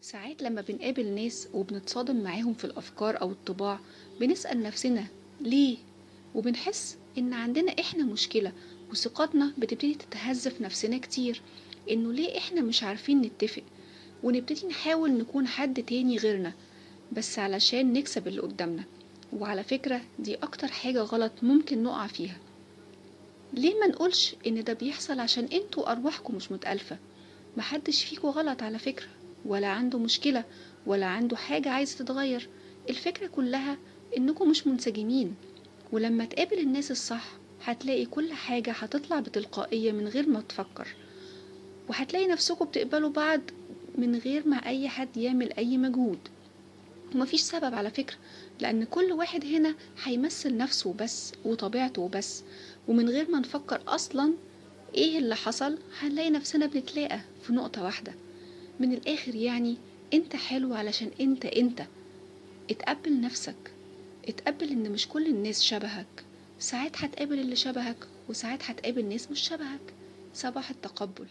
ساعات لما بنقابل ناس وبنتصادم معاهم في الأفكار أو الطباع، بنسأل نفسنا ليه؟ وبنحس إن عندنا إحنا مشكلة، وثقتنا بتبتدي تتهز في نفسنا كتير. إنه ليه إحنا مش عارفين نتفق، ونبتدي نحاول نكون حد تاني غيرنا بس علشان نكسب اللي قدامنا. وعلى فكرة دي أكتر حاجة غلط ممكن نقع فيها. ليه ما نقولش إن ده بيحصل عشان انتوا أرواحكم مش متألفة؟ محدش فيكوا غلط على فكرة، ولا عنده مشكلة، ولا عنده حاجة عايزة تتغير. الفكرة كلها إنكم مش منسجمين. ولما تقابل الناس الصح هتلاقي كل حاجة هتطلع بتلقائية من غير ما تفكر، وهتلاقي نفسكم بتقبلوا بعض من غير ما أي حد يعمل أي مجهود. ومفيش سبب على فكرة، لأن كل واحد هنا هيمثل نفسه بس وطبيعته بس. ومن غير ما نفكر أصلا ايه اللي حصل هنلاقي نفسنا بنتلاقى في نقطة واحدة. من الآخر يعني، انت حلو علشان انت. اتقبل نفسك، اتقبل ان مش كل الناس شبهك. ساعات هتقابل اللي شبهك، وساعات هتقابل ناس مش شبهك. صباح التقبل.